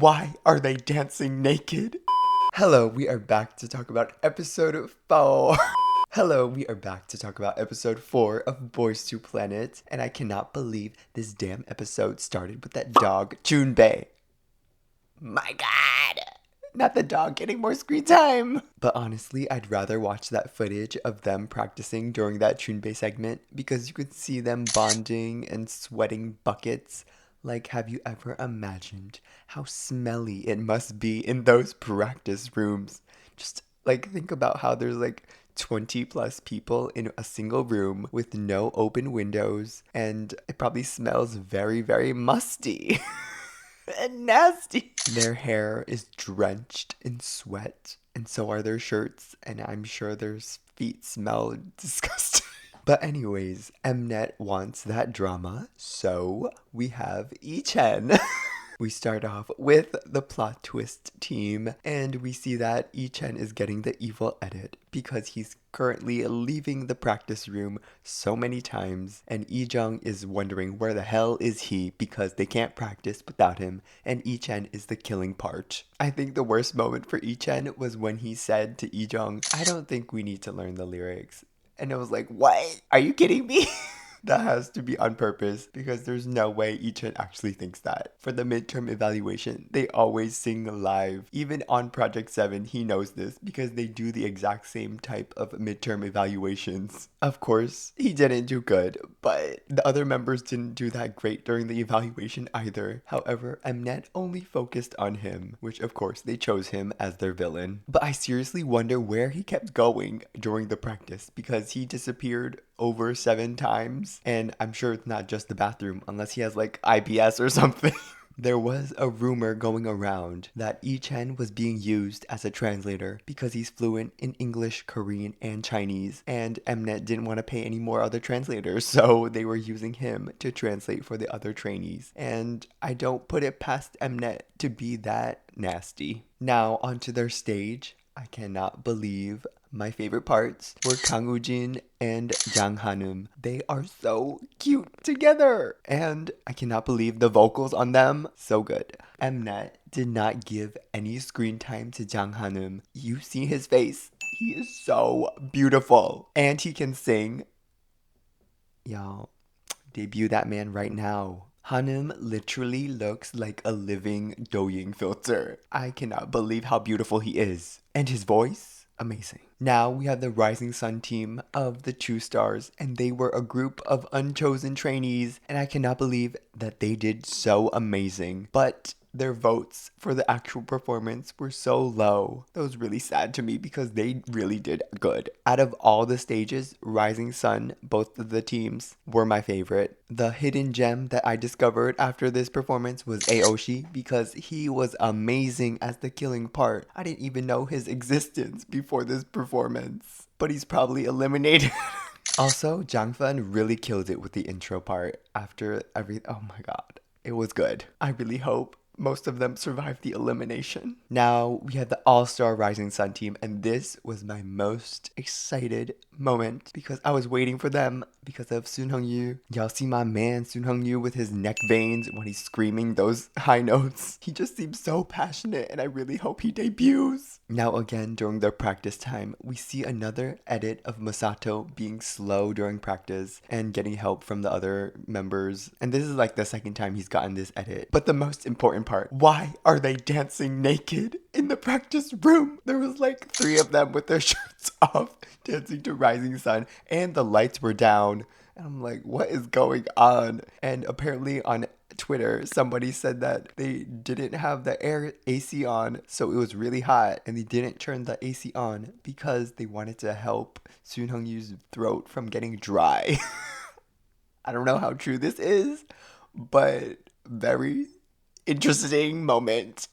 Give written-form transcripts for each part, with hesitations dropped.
Why are they dancing naked? Hello, we are back to talk about episode 4. Hello, we are back to talk about episode 4 of Boys to Planet, and I cannot believe this damn episode started with that dog, Junbei. My god! Not the dog getting more screen time! But honestly, I'd rather watch that footage of them practicing during that Junbei segment because you could see them bonding and sweating buckets. Like, have you ever imagined how smelly it must be in those practice rooms? Just, like, think about how there's, 20 plus people in a single room with no open windows, and it probably smells very, very musty and nasty. Their hair is drenched in sweat, and so are their shirts, and I'm sure their feet smell disgusting. But anyways, Mnet wants that drama, so we have Ichen. We start off with the plot twist team, and we see that Ichen is getting the evil edit because he's currently leaving the practice room so many times, and Ijung is wondering where the hell is he because they can't practice without him, and Ichen is the killing part. I think the worst moment for Ichen was when he said to Ijung, "I don't think we need to learn the lyrics." And I was like, what? Are you kidding me? That has to be on purpose because there's no way Ichen actually thinks that. For the midterm evaluation, they always sing live. Even on Project 7, he knows this because they do the exact same type of midterm evaluations. Of course, he didn't do good, but the other members didn't do that great during the evaluation either. However, Mnet only focused on him, which of course they chose him as their villain. But I seriously wonder where he kept going during the practice because he disappeared over 7 times, and I'm sure it's not just the bathroom unless he has like IBS or something. There was a rumor going around that Ichen was being used as a translator because he's fluent in English, Korean, and Chinese, and Mnet didn't want to pay any more other translators, so they were using him to translate for the other trainees. And I don't put it past Mnet to be that nasty. Now onto their stage. I cannot believe my favorite parts were Kang Woo-jin and Jang Han-eum. They are so cute together. And I cannot believe the vocals on them. So good. Mnet did not give any screen time to Jang Han-eum. You see his face. He is so beautiful. And he can sing. Y'all, debut that man right now. Han-eum literally looks like a living Douyin filter. I cannot believe how beautiful he is. And his voice? Amazing. Now we have the Rising Sun team of the 2 stars, and they were a group of unchosen trainees, and I cannot believe that they did so amazing. But their votes for the actual performance were so low. That was really sad to me because they really did good. Out of all the stages, Rising Sun, both of the teams, were my favorite. The hidden gem that I discovered after this performance was Aoshi because he was amazing as the killing part. I didn't even know his existence before this performance, but he's probably eliminated. Also, Jangfun really killed it with the intro part after oh my god. It was good. I really hope most of them survived the elimination. Now we had the All-Star Rising Sun team, and this was my most excited moment because I was waiting for them because of Sun Hung-yu. Y'all see my man Sun Hung-yu with his neck veins when he's screaming those high notes. He just seems so passionate, and I really hope he debuts. Now again, during their practice time, we see another edit of Masato being slow during practice and getting help from the other members. And this is like the second time he's gotten this edit. But the most important part, why are they dancing naked in the practice room? There was like 3 of them with their shirts off dancing to Rising Sun, and the lights were down. And I'm like, what is going on? And apparently on Twitter, somebody said that they didn't have the AC on, so it was really hot, and they didn't turn the AC on because they wanted to help Sun Hung-yu's throat from getting dry. I don't know how true this is, but very interesting moment.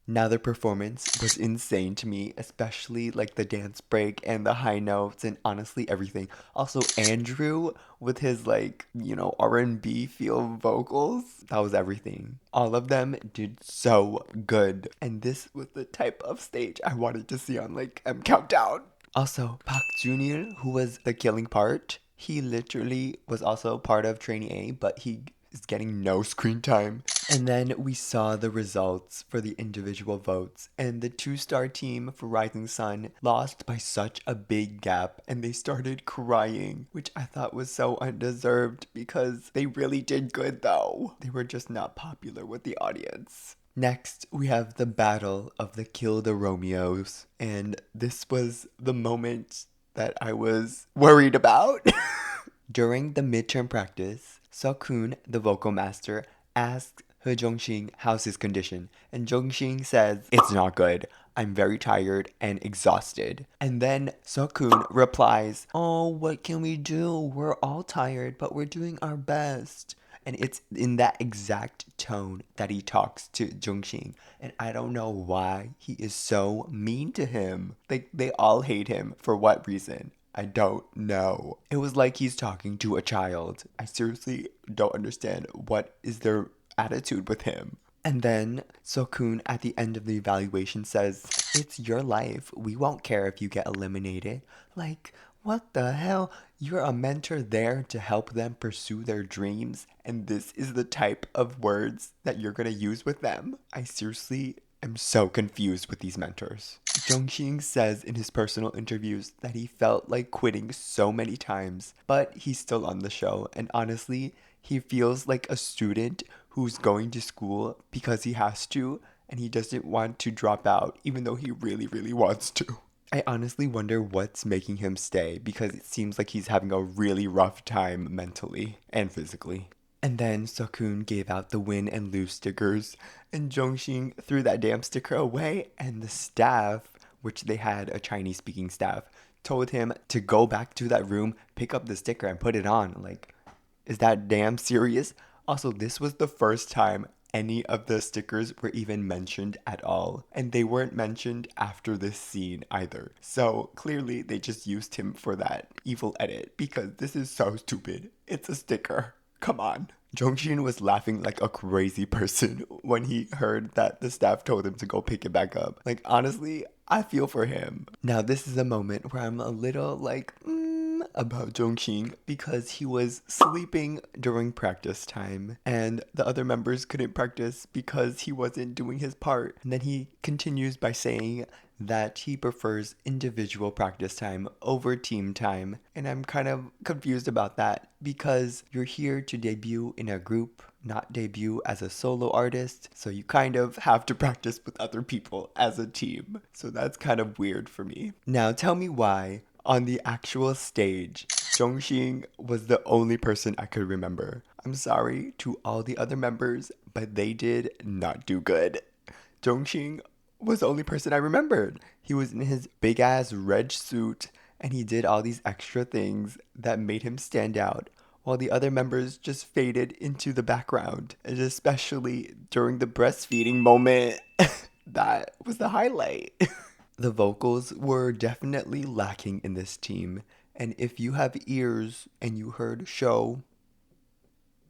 Now their performance was insane to me, especially like the dance break and the high notes and honestly everything. Also Andrew with his R&B feel vocals, that was everything. All of them did so good. And this was the type of stage I wanted to see on M Countdown. Also, Park Junil, who was the killing part, he literally was also part of Trainee A, but he is getting no screen time. And then we saw the results for the individual votes, and the 2-star team for Rising Sun lost by such a big gap, and they started crying, which I thought was so undeserved because they really did good though. They were just not popular with the audience. Next, we have the battle of the Kill the Romeos, and this was the moment that I was worried about. During the midterm practice, Seokhoon, the vocal master, asked He Jongxing how's his condition, and Jongxing says, "It's not good. I'm very tired and exhausted." And then Seokhoon replies, "Oh, what can we do? We're all tired, but we're doing our best." And it's in that exact tone that he talks to Jongxing. And I don't know why he is so mean to him. Like, they all hate him. For what reason? I don't know. It was like he's talking to a child. I seriously don't understand what is their attitude with him. And then Seokhoon at the end of the evaluation says, "It's your life. We won't care if you get eliminated." Like, what the hell? You're a mentor there to help them pursue their dreams, and this is the type of words that you're gonna use with them? I seriously am so confused with these mentors. Jongxing says in his personal interviews that he felt like quitting so many times, but he's still on the show, and honestly, he feels like a student who's going to school because he has to, and he doesn't want to drop out, even though he really, really wants to. I honestly wonder what's making him stay, because it seems like he's having a really rough time mentally and physically. And then Seokhoon gave out the win and lose stickers, and Jongxing threw that damn sticker away, and the staff, which they had a Chinese speaking staff, told him to go back to that room, pick up the sticker, and put it on. Like, is that damn serious? Also, this was the first time any of the stickers were even mentioned at all. And they weren't mentioned after this scene either. So clearly they just used him for that evil edit, because this is so stupid. It's a sticker. Come on. Jongxin was laughing like a crazy person when he heard that the staff told him to go pick it back up. Like, honestly, I feel for him. Now, this is a moment where I'm a little like, about Jongxing, because he was sleeping during practice time and the other members couldn't practice because he wasn't doing his part. And then he continues by saying that he prefers individual practice time over team time. And I'm kind of confused about that, because you're here to debut in a group, not debut as a solo artist. So you kind of have to practice with other people as a team. So that's kind of weird for me. Now tell me why on the actual stage, Jongxing was the only person I could remember. I'm sorry to all the other members, but they did not do good. Jongxing was the only person I remembered. He was in his big ass red suit, and he did all these extra things that made him stand out, while the other members just faded into the background, and especially during the breastfeeding moment. That was the highlight. The vocals were definitely lacking in this team, and if you have ears and you heard show,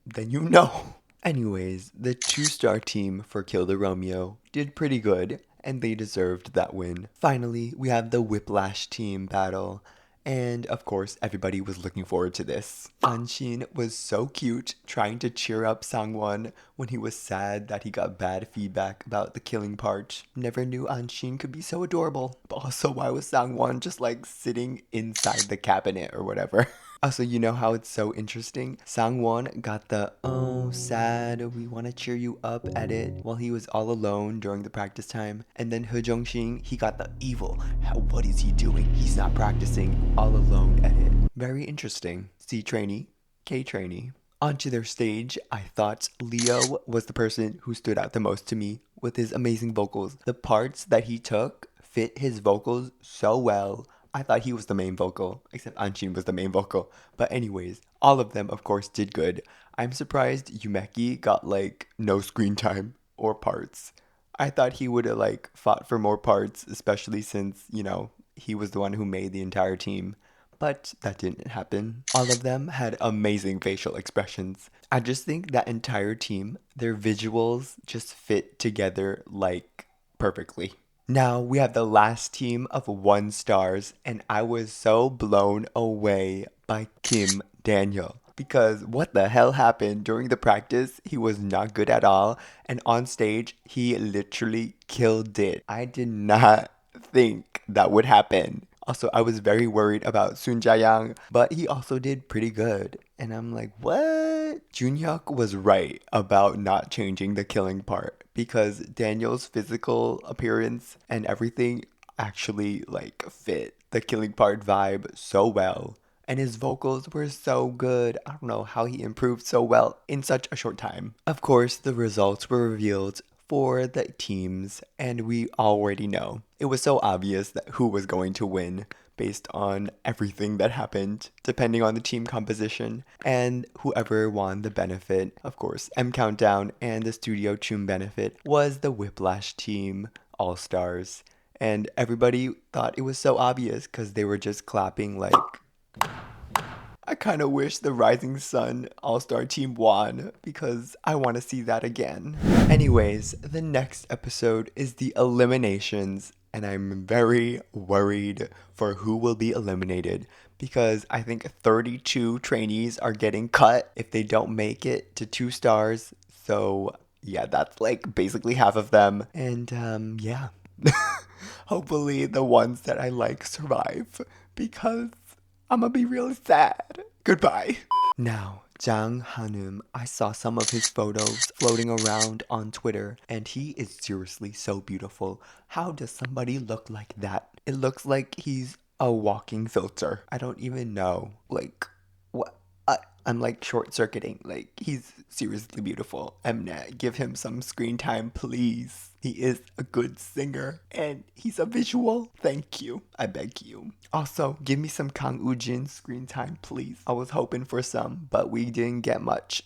then you know. Anyways, the 2-star team for Kill the Romeo did pretty good, and they deserved that win. Finally, we have the Whiplash team battle. And of course, everybody was looking forward to this. Anshin was so cute, trying to cheer up Sangwon when he was sad that he got bad feedback about the killing part. Never knew Anshin could be so adorable. But also, why was Sangwon just like sitting inside the cabinet or whatever? Also, you know how it's so interesting? Sangwon got the "oh, sad, we want to cheer you up" edit while he was all alone during the practice time. And then He Jongxing, he got the evil "what is he doing? He's not practicing" all alone edit. Very interesting. C trainee, K trainee. Onto their stage, I thought Leo was the person who stood out the most to me with his amazing vocals. The parts that he took fit his vocals so well. I thought he was the main vocal, except Anshin was the main vocal. But anyways, all of them, of course, did good. I'm surprised Yumeki got, like, no screen time or parts. I thought he would have, like, fought for more parts, especially since, you know, he was the one who made the entire team. But that didn't happen. All of them had amazing facial expressions. I just think that entire team, their visuals just fit together, like, perfectly. Now we have the last team of 1 stars, and I was so blown away by Kim Daniel. Because what the hell happened during the practice? He was not good at all. And on stage, he literally killed it. I did not think that would happen. Also, I was very worried about Sun Jae-young, but he also did pretty good. And I'm like, what? Junhyuk was right about not changing the killing part because Daniel's physical appearance and everything actually like fit the killing part vibe so well. And his vocals were so good. I don't know how he improved so well in such a short time. Of course, the results were revealed for the teams, and we already know. It was so obvious that who was going to win based on everything that happened, depending on the team composition, and whoever won the benefit, of course, M Countdown and the Studio Chum benefit was the Whiplash team All Stars. And everybody thought it was so obvious because they were just clapping like I kind of wish the Rising Sun All-Star team won because I want to see that again. Anyways, the next episode is the eliminations, and I'm very worried for who will be eliminated because I think 32 trainees are getting cut if they don't make it to 2 stars. So yeah, that's like basically half of them. And yeah, hopefully the ones that I like survive because I'm gonna be really sad. Goodbye. Now, Jang Hanum, I saw some of his photos floating around on Twitter, and he is seriously so beautiful. How does somebody look like that? It looks like he's a walking filter. I don't even know. Like, what? I'm like short circuiting. Like, he's seriously beautiful. Mnet, give him some screen time, please. He is a good singer and he's a visual. Thank you. I beg you. Also, give me some Kang Ujin screen time, please. I was hoping for some, but we didn't get much.